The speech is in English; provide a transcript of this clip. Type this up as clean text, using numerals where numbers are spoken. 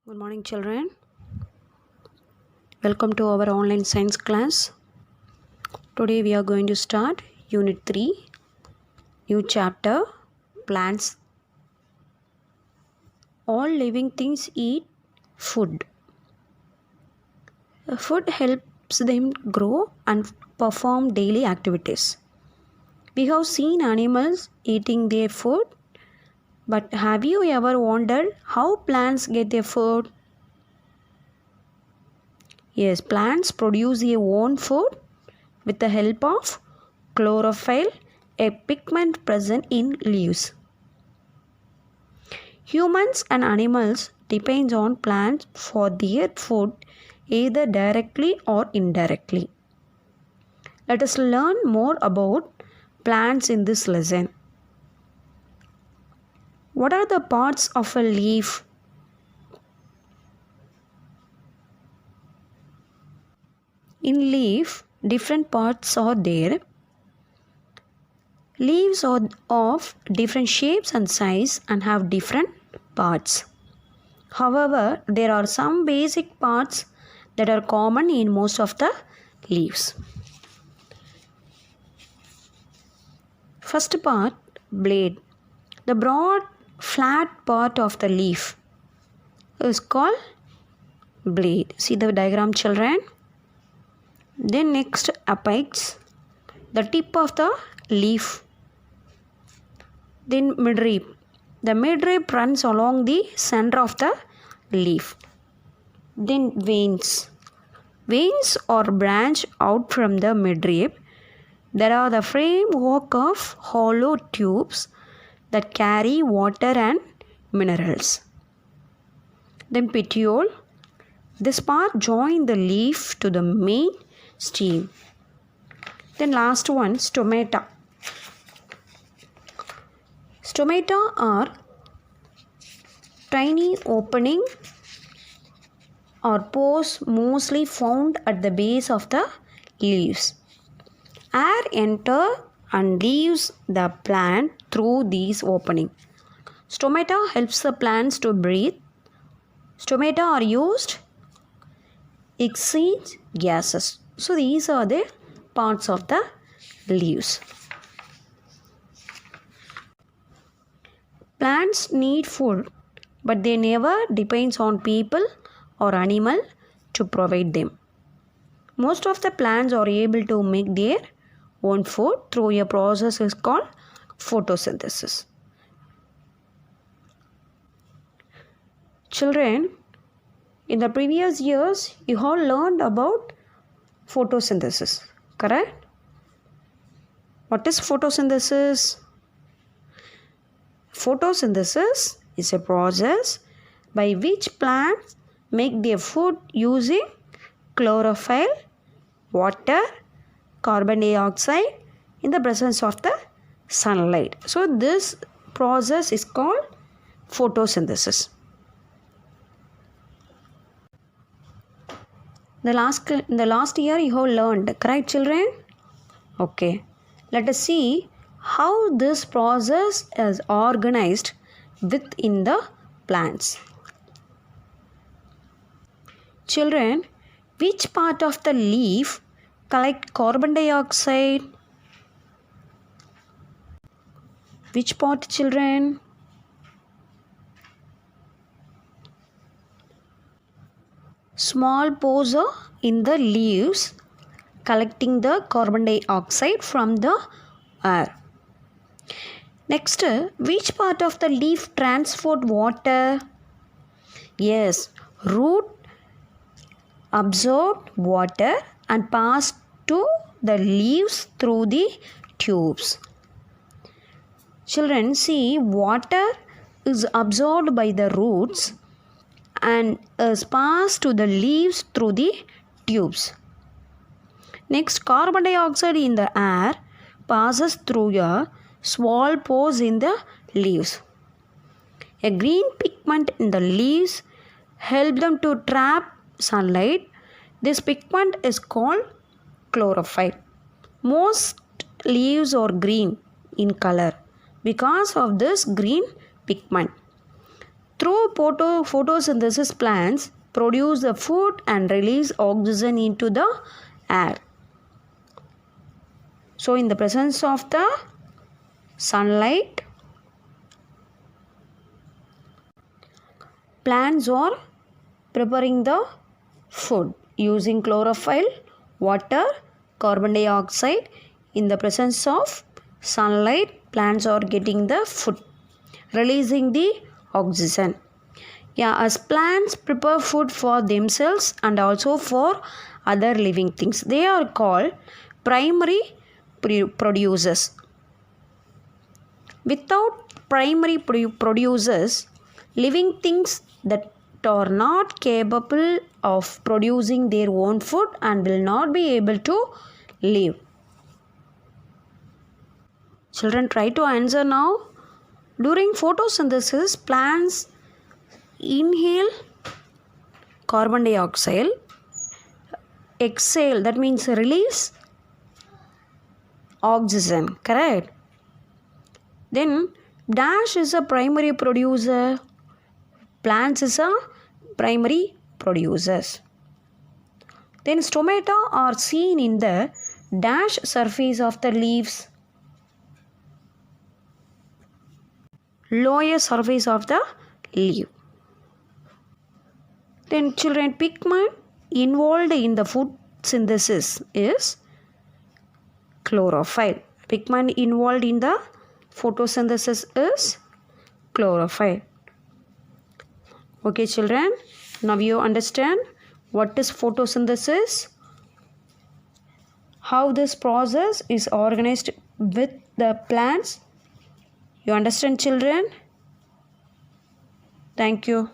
Good morning, children. Welcome to our online science class. Today we are going to start Unit 3, new chapter, Plants. All living things eat food. Food helps them grow and perform daily activities. We have seen animals eating their food, but have you ever wondered how plants get their food? Yes, plants produce their own food with the help of chlorophyll, a pigment present in leaves. Humans and animals depend on plants for their food either directly or indirectly. Let us learn more about plants in this lesson. What are the parts of a leaf? In leaf, different parts are there. Leaves are of different shapes and size and have different parts. However, there are some basic parts that are common in most of the leaves. First part, blade. The broad, flat part of the leaf is called blade. See the diagram, children. Then next, apex, the tip of the leaf. Then midrib. The midrib runs along the center of the leaf. Then veins. Veins are branched out from the midrib. There are the framework of hollow tubes that carry water and minerals. Then petiole. This part joins the leaf to the main stem. Then last one, stomata. Stomata are tiny opening or pores mostly found at the base of the leaves. Air enters and leaves the plant through these openings. Stomata helps the plants to breathe. Stomata are used to exchange gases. So these are the parts of the leaves. Plants need food, but they never depend on people or animal to provide them. Most of the plants are able to make their own food through a process is called photosynthesis. Children, in the previous years, you have learned about photosynthesis, correct? What is photosynthesis? Photosynthesis is a process by which plants make their food using chlorophyll, water, carbon dioxide in the presence of the sunlight. So this process is called photosynthesis. In the last year you have learned, correct, children? Okay. Let us see how this process is organized within the plants. Children, which part of the leaf collect carbon dioxide? Which part, children? Small pores are in the leaves collecting the carbon dioxide from the air. Next, which part of the leaf transport water? Yes, root absorb water and pass to the leaves through the tubes. Children, see, water is absorbed by the roots and is passed to the leaves through the tubes. Next, carbon dioxide in the air passes through a small pores in the leaves. A green pigment in the leaves helps them to trap sunlight. This pigment is called chlorophyll. Most leaves are green in color because of this green pigment. Through photosynthesis, plants produce the food and release oxygen into the air. So, in the presence of the sunlight, plants are preparing the food using chlorophyll, water, carbon dioxide. In the presence of sunlight, plants are getting the food, releasing the oxygen. As plants prepare food for themselves and also for other living things, they are called primary producers. Without primary producers, living things that are not capable of producing their own food and will not be able to live. Children, try to answer now. During photosynthesis, plants inhale carbon dioxide, exhale, that means release oxygen, correct? Then dash is a primary producer, plants is a primary producers. Then stomata are seen in the dash surface of the leaves, lower surface of the leaf. Then children, pigment involved in the food synthesis is chlorophyll. Pigment involved in the photosynthesis is chlorophyll. Okay children, now you understand what is photosynthesis, how this process is organized with the plants. You understand children? Thank you.